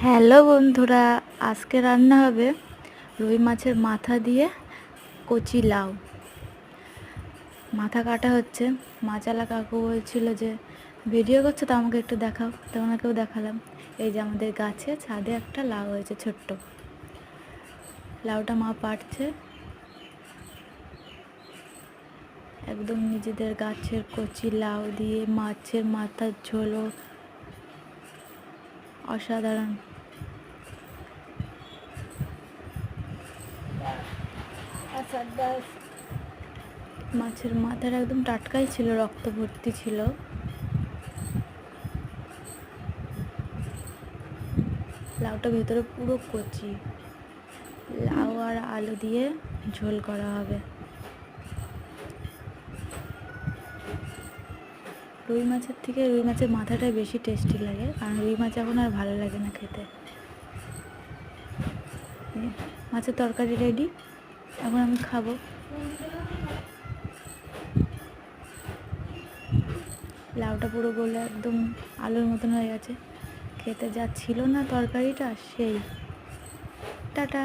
Hello বন্ধুরা, আজকে রান্না হবে রুই মাছের মাথা দিয়ে কচি লাউ। মাথা কাটা হচ্ছে। মাচালা কাকু বলছিল যে ভিডিও করছো তো আমাকে একটু দেখাও, তো ওনাকেও দেখালাম। এই যে আমাদের গাছে ছাদে একটা লাউ হয়েছে ছোট্ট। লাউটা মা পাড়ছে, একদম নিজেদের গাছের কচি লাউ দিয়ে মাছের মাথার ঝোলও অসাধারণ। মাছের মাথার একদম টাটকাই ছিল, রক্ত ভর্তি ছিল। লাউটা ভেতরে পুরো কচি। লাউ আর আলু দিয়ে ঝোল করা হবে। রুই মাছের থেকে রুই মাছের মাথাটাই বেশি টেস্টি লাগে, কারণ রুই মাছ এখন আর ভালো লাগে না খেতে। মাছের তরকারি রেডি, এখন আমি খাবো। লাউটা পুরো গলে একদম আলুর মতন হয়ে গেছে। খেতে যা ছিল না তরকারিটা, সেই। টাটা।